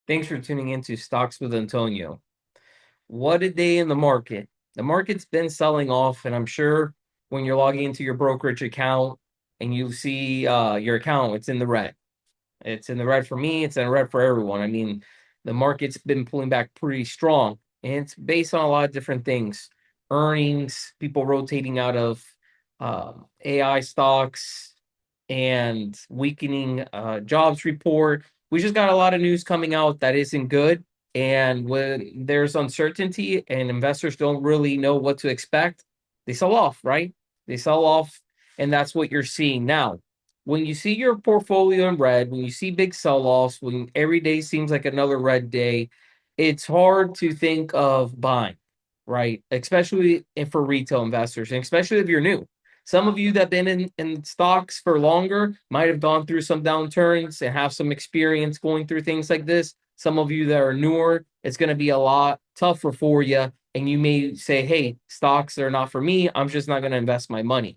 Thanks for tuning in to Stocks with Antonio. What a day in the market. The market's been selling off, and I'm sure when you're logging into your brokerage account and you see your account, it's in the red. It's in the red for me, it's in the red for everyone. I mean, the market's been pulling back pretty strong, and it's based on a lot of different things. Earnings, people rotating out of AI stocks, and weakening jobs report. We just got a lot of news coming out that isn't good. And when there's uncertainty and investors don't really know what to expect, they sell off, right? They sell off, and that's what you're seeing now. When you see your portfolio in red, when you see big sell-offs, when every day seems like another red day, it's hard to think of buying, right? Especially if for retail investors, and especially if you're new. Some of you that have been in stocks for longer might have gone through some downturns and have some experience going through things like this. Some of you that are newer, it's going to be a lot tougher for you. And you may say, hey, stocks are not for me. I'm just not going to invest my money.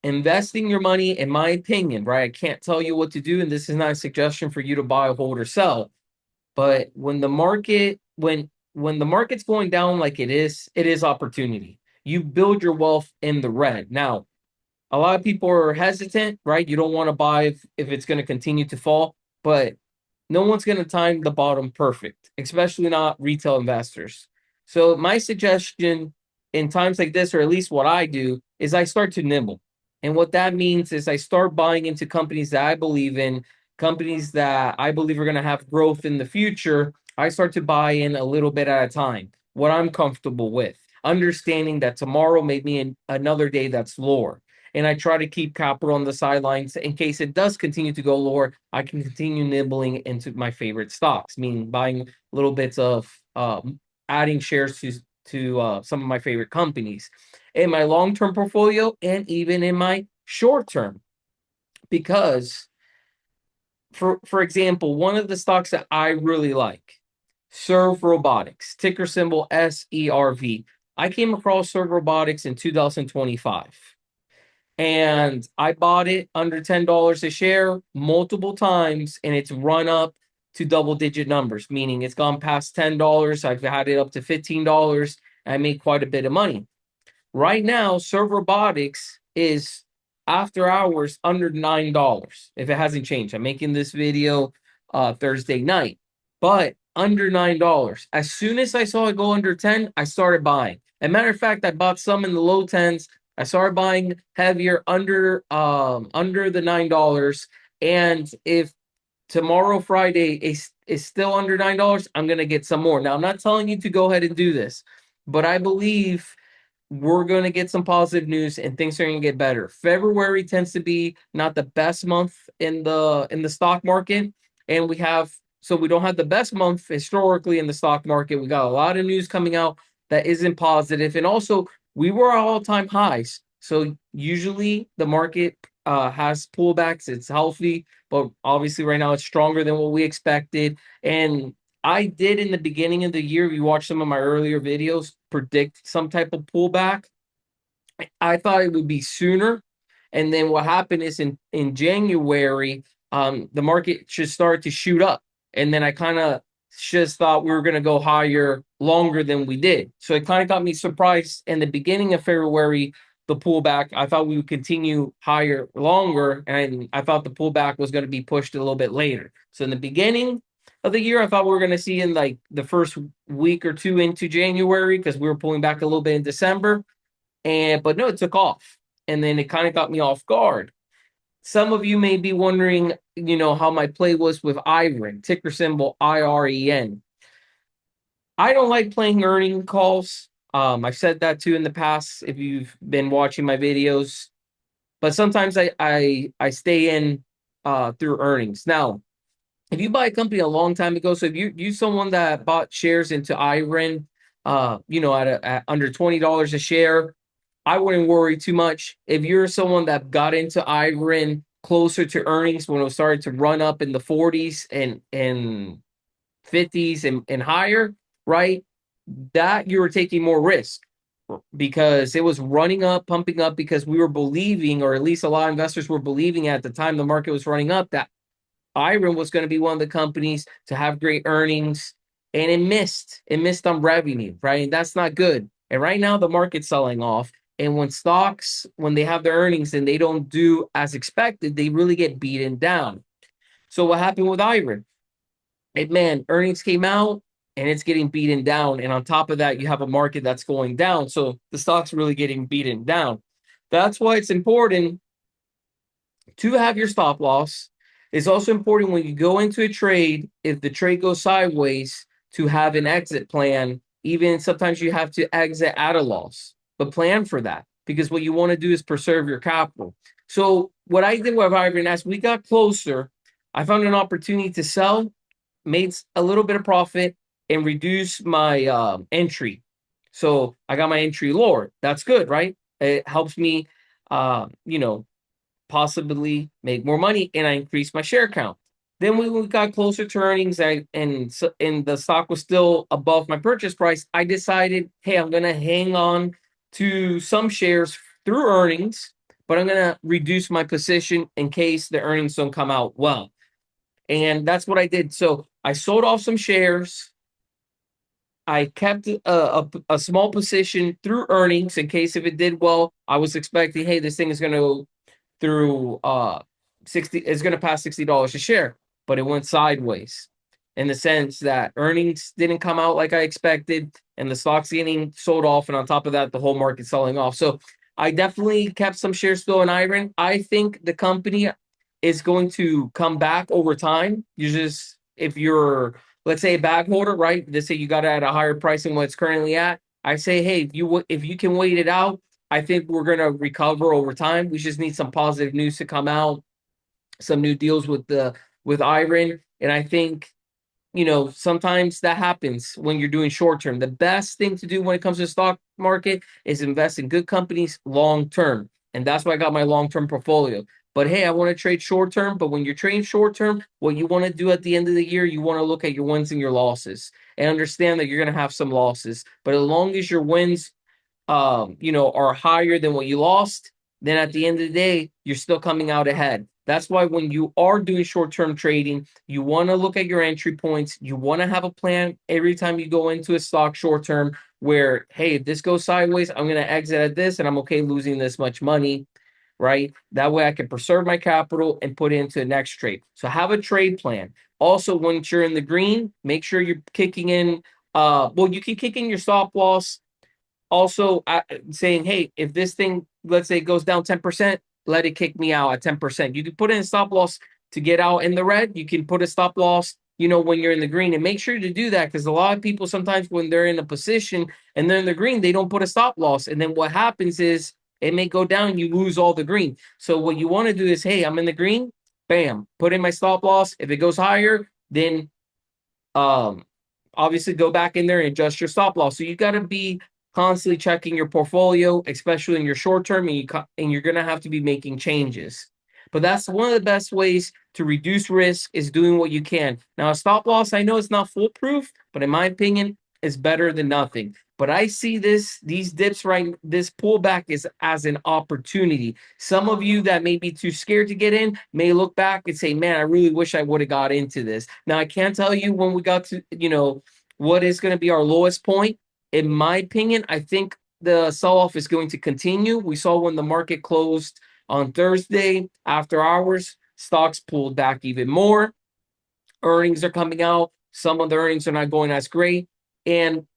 Investing your money, in my opinion, right? I can't tell you what to do. And this is not a suggestion for you to buy, hold, or sell. But when the market's going down like it is opportunity. You build your wealth in the red. Now, a lot of people are hesitant, right? You don't want to buy if it's going to continue to fall, but no one's going to time the bottom perfect, especially not retail investors. So my suggestion in times like this, or at least what I do, is I start to nibble. And what that means is I start buying into companies that I believe in, companies that I believe are going to have growth in the future. I start to buy in a little bit at a time, what I'm comfortable with, understanding that tomorrow may be another day that's lower, and I try to keep capital on the sidelines in case it does continue to go lower. I can continue nibbling into my favorite stocks, meaning buying little bits of adding shares to some of my favorite companies in my long-term portfolio and even in my short-term. Because, for example, one of the stocks that I really like, Serve Robotics, ticker symbol SERV. I came across Serve Robotics in 2025. And I bought it under $10 a share multiple times, and it's run up to double digit numbers, meaning it's gone past $10. I've had it up to $15. I made quite a bit of money. Right now, Serve Robotics is after hours under $9 if it hasn't changed. I'm making this video Thursday night, but under $9. As soon as I saw it go under 10, I started buying. As a matter of fact, I bought some in the low tens. I started buying heavier under the $9. And if tomorrow Friday is still under $9, I'm gonna get some more. Now I'm not telling you to go ahead and do this, but I believe we're going to get some positive news and things are going to get better. February tends to be not the best month in the stock market, and we don't have the best month historically in the stock market. We got a lot of news coming out that isn't positive, and also we were at all-time highs. So usually the market has pullbacks. It's healthy, but obviously right now it's stronger than what we expected. And I did in the beginning of the year, if you watch some of my earlier videos, predict some type of pullback. I thought it would be sooner. And then what happened is in January, the market should start to shoot up. And then I kind of just thought we were going to go higher longer than we did. So it kind of got me surprised in the beginning of February, the pullback. I thought we would continue higher longer. And I thought the pullback was going to be pushed a little bit later. So in the beginning of the year, I thought we were going to see in like the first week or two into January because we were pulling back a little bit in December. But no, it took off. And then it kind of got me off guard. Some of you may be wondering, how my play was with IREN, ticker symbol IREN. I don't like playing earning calls. I've said that too in the past if you've been watching my videos. But sometimes I stay in through earnings. Now, if you buy a company a long time ago, so if you someone that bought shares into IREN, at under $20 a share, I wouldn't worry too much. If you're someone that got into IREN closer to earnings when it was starting to run up in the 40s and 50s and higher, right? That you were taking more risk because it was running up, pumping up because we were believing, or at least a lot of investors were believing at the time the market was running up that Iron was going to be one of the companies to have great earnings, and it missed. It missed on revenue, right? And that's not good. And right now the market's selling off. And when stocks, when they have their earnings and they don't do as expected, they really get beaten down. So what happened with Iron? Man, earnings came out and it's getting beaten down. And on top of that, you have a market that's going down. So the stock's really getting beaten down. That's why it's important to have your stop loss. It's also important when you go into a trade, if the trade goes sideways, to have an exit plan. Even sometimes you have to exit at a loss, but plan for that because what you want to do is preserve your capital. So what I did with Ivan, as we got closer, I found an opportunity to sell, made a little bit of profit, and reduce my entry. So I got my entry lower. That's good, right? It helps me, you know, possibly make more money, and I increased my share count. Then when we got closer to earnings, and the stock was still above my purchase price, I decided, hey, I'm gonna hang on to some shares through earnings, but I'm gonna reduce my position in case the earnings don't come out well. And that's what I did. So I sold off some shares. I kept a small position through earnings in case if it did well. I was expecting, hey, this thing is going to through 60 is going to pass $60 a share, but it went sideways in the sense that earnings didn't come out like I expected, and the stock's getting sold off, and on top of that, the whole market's selling off. So I definitely kept some shares still in Iron. I think the company is going to come back over time. You just if you're, let's say, a bag holder, right? Let's say you got it at a higher price than what it's currently at. I say, hey, if you can wait it out, I think we're going to recover over time. We just need some positive news to come out, some new deals with Iron, and I think sometimes that happens when you're doing short term. The best thing to do when it comes to the stock market is invest in good companies long term, and that's why I got my long term portfolio. But hey, I want to trade short term. But when you're trading short term, what you want to do at the end of the year, you want to look at your wins and your losses and understand that you're going to have some losses. But as long as your wins are higher than what you lost, then at the end of the day, you're still coming out ahead. That's why when you are doing short-term trading, you want to look at your entry points. You want to have a plan every time you go into a stock short-term where, hey, if this goes sideways, I'm going to exit at this and I'm okay losing this much money, right? That way I can preserve my capital and put it into the next trade. So have a trade plan. Also, once you're in the green, make sure you're kicking in, you can kick in your stop loss also saying, hey, if this thing, let's say, goes down 10%, let it kick me out at 10%. You can put in a stop loss to get out in the red. You can put a stop loss, when you're in the green, and make sure to do that because a lot of people sometimes when they're in a position and they're in the green, they don't put a stop loss. And then what happens is it may go down, you lose all the green. So what you want to do is, hey, I'm in the green, bam, put in my stop loss. If it goes higher, then um obviously go back in there and adjust your stop loss. So you got to be constantly checking your portfolio, especially in your short term, and you're going to have to be making changes. But that's one of the best ways to reduce risk is doing what you can. Now, a stop loss, I know it's not foolproof, but in my opinion, is better than nothing. But I see these dips this pullback is as an opportunity. Some of you that may be too scared to get in may look back and say, man, I really wish I would have got into this. Now, I can't tell you when we got to, what is going to be our lowest point. In my opinion, I think the sell-off is going to continue. We saw when the market closed on Thursday after hours, stocks pulled back even more. Earnings are coming out. Some of the earnings are not going as great. And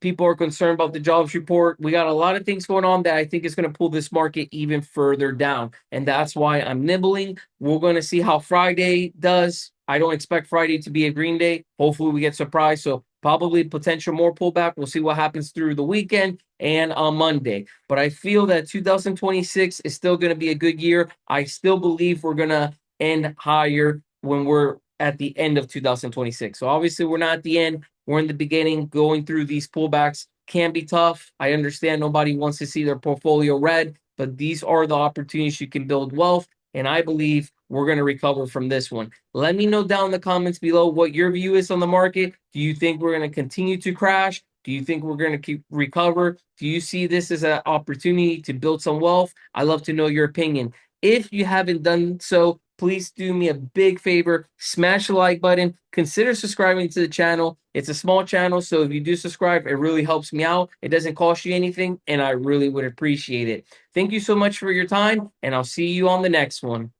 people are concerned about the jobs report. We got a lot of things going on that I think is going to pull this market even further down. And that's why I'm nibbling. We're going to see how Friday does. I don't expect Friday to be a green day. Hopefully we get surprised. So probably potential more pullback. We'll see what happens through the weekend and on Monday. But I feel that 2026 is still going to be a good year. I still believe we're going to end higher when we're at the end of 2026. So obviously we're not at the end. We're in the beginning. Going through these pullbacks can be tough. I understand nobody wants to see their portfolio red, but these are the opportunities you can build wealth. And I believe we're going to recover from this one. Let me know down in the comments below what your view is on the market. Do you think we're going to continue to crash? Do you think we're going to keep recover? Do you see this as an opportunity to build some wealth? I love to know your opinion. If you haven't done so, please do me a big favor, smash the like button, consider subscribing to the channel. It's a small channel, so if you do subscribe, it really helps me out. It doesn't cost you anything, and I really would appreciate it. Thank you so much for your time, and I'll see you on the next one.